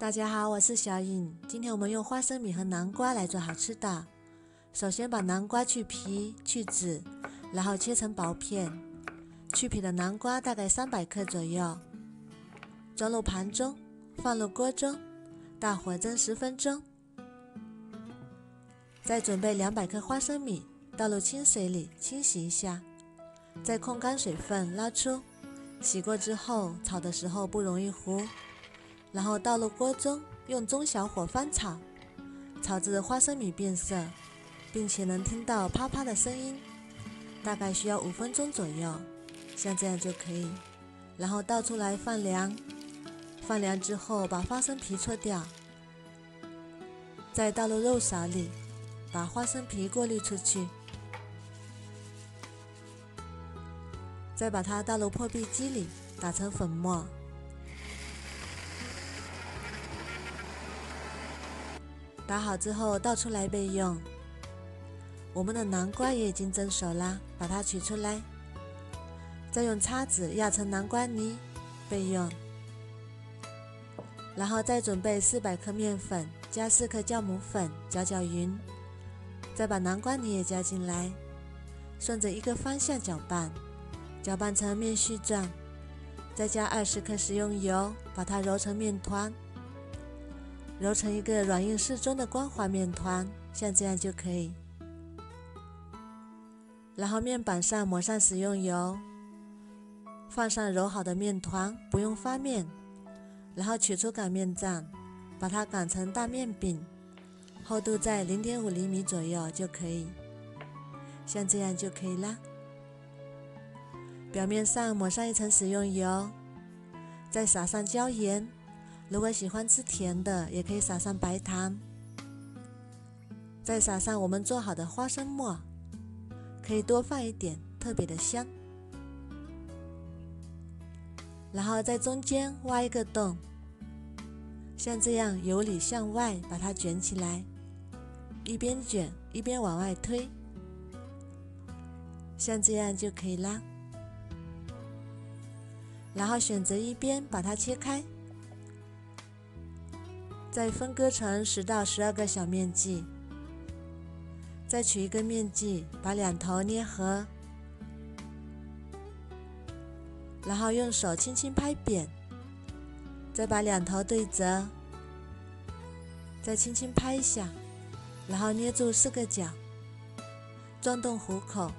大家好，我是小颖。今天我们用花生米和南瓜来做好吃的。首先把南瓜去皮去籽，然后切成薄片。去皮的南瓜大概300克左右，装入盘中，放入锅中，大火蒸10分钟。再准备200克花生米，倒入清水里清洗一下，再控干水分捞出。洗过之后，炒的时候不容易糊。然后倒入锅中，用中小火翻炒，炒至花生米变色，并且能听到啪啪的声音，大概需要5分钟左右，像这样就可以。然后倒出来放凉，放凉之后把花生皮搓掉，再倒入肉勺里，把花生皮过滤出去，再把它倒入破壁机里打成粉末。打好之后倒出来备用。我们的南瓜也已经蒸熟啦，把它取出来，再用叉子压成南瓜泥备用。然后再准备400克面粉加4克酵母粉，搅搅匀，再把南瓜泥也加进来，顺着一个方向搅拌，搅拌成面絮状，再加20克食用油，把它揉成面团，揉成一个软硬适中的光滑面团，像这样就可以。然后面板上抹上食用油，放上揉好的面团，不用发面，然后取出擀面杖，把它擀成大面饼，厚度在0.5厘米左右就可以，像这样就可以啦。表面上抹上一层食用油，再撒上椒盐，如果喜欢吃甜的，也可以撒上白糖，再撒上我们做好的花生末，可以多放一点，特别的香。然后在中间挖一个洞，像这样由里向外把它卷起来，一边卷一边往外推，像这样就可以啦。然后选择一边把它切开，再分割成10到12个小面剂，再取一个面剂，把两头捏合，然后用手轻轻拍扁，再把两头对折，再轻轻拍一下，然后捏住4个角，钻洞虎口，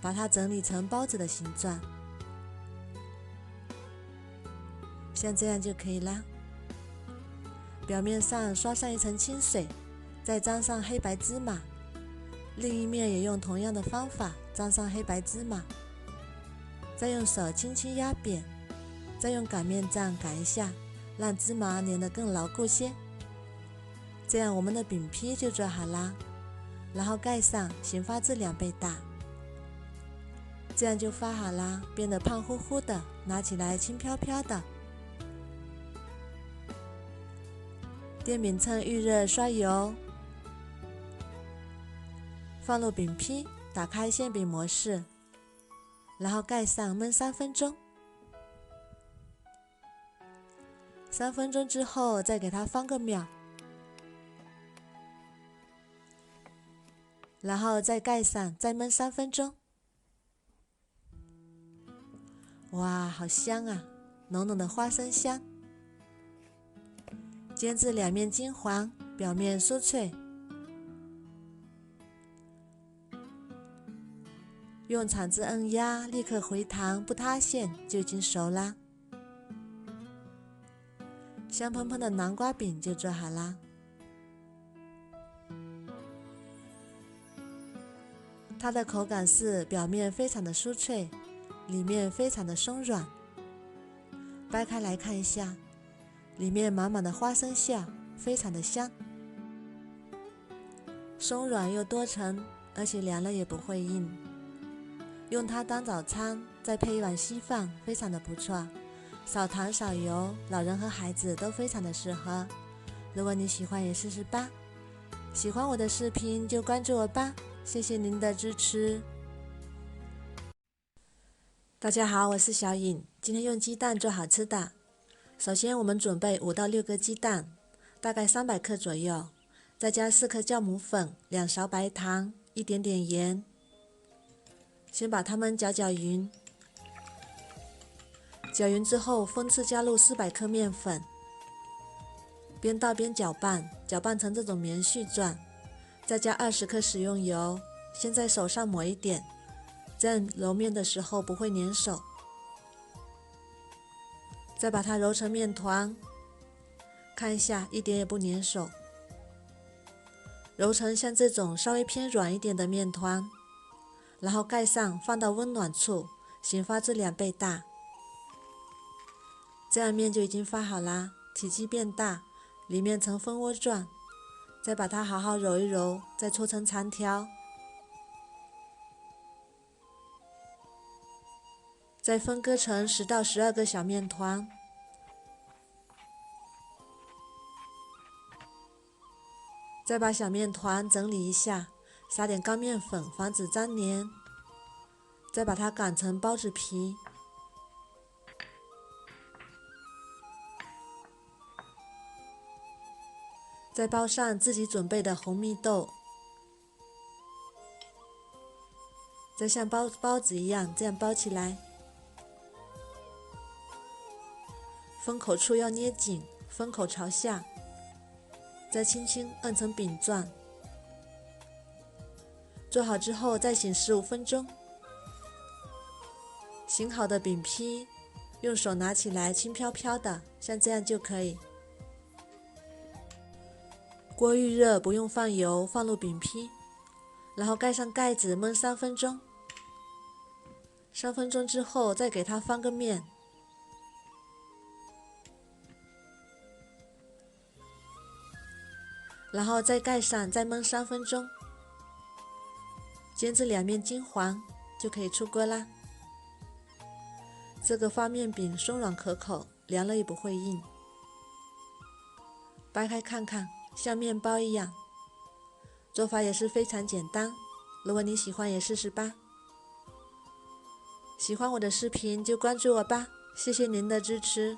把它整理成包子的形状，像这样就可以啦。表面上刷上一层清水，再沾上黑白芝麻，另一面也用同样的方法沾上黑白芝麻，再用手轻轻压扁，再用擀面杖擀一下，让芝麻粘得更牢固些。这样我们的饼坯就做好啦，然后盖上，形发至2倍大，这样就发好啦，变得胖乎乎的，拿起来轻飘飘的。电饼铛预热，刷油，放入饼坯，打开馅饼模式，然后盖上焖3分钟。3分钟之后再给它翻个面，然后再盖上，再焖3分钟。哇，好香啊，浓浓的花生香。煎至两面金黄，表面酥脆，用铲子按压，立刻回弹不塌陷，就已经熟啦。香喷喷的南瓜饼就做好啦。它的口感是表面非常的酥脆，里面非常的松软。掰开来看一下，里面满满的花生馅，非常的香，松软又多层，而且凉了也不会硬。用它当早餐，再配一碗稀饭，非常的不错。少糖少油，老人和孩子都非常的适合。如果你喜欢也试试吧。喜欢我的视频就关注我吧，谢谢您的支持。大家好，我是小颖，今天用鸡蛋做好吃的。首先我们准备5到6个鸡蛋，大概300克左右，再加4克酵母粉、2勺白糖、一点点盐。先把它们搅匀，搅匀之后分次加入400克面粉，边倒边搅拌，搅拌成这种棉絮状。再加20克食用油，先在手上抹一点，这样揉面的时候不会粘手。再把它揉成面团，看一下一点也不粘手。揉成像这种稍微偏软一点的面团，然后盖上，放到温暖处，醒发至2倍大。这样面就已经发好啦，体积变大，里面呈蜂窝状。再把它好好揉一揉，再搓成长条，再分割成10到12个小面团。再把小面团整理一下，撒点高面粉，防止粘连。再把它擀成包子皮。再包上自己准备的红蜜豆，再像包子一样这样包起来，封口处要捏紧，封口朝下，再轻轻按成饼状。做好之后再醒15分钟。醒好的饼坯用手拿起来轻飘飘的，像这样就可以。锅预热，不用放油，放入饼坯，然后盖上盖子焖3分钟。3分钟之后再给它翻个面，然后再盖上，再焖3分钟，煎至2面金黄就可以出锅啦。这个发面饼松软可口，凉了也不会硬。掰开看看，像面包一样，做法也是非常简单。如果你喜欢也试试吧。喜欢我的视频就关注我吧，谢谢您的支持。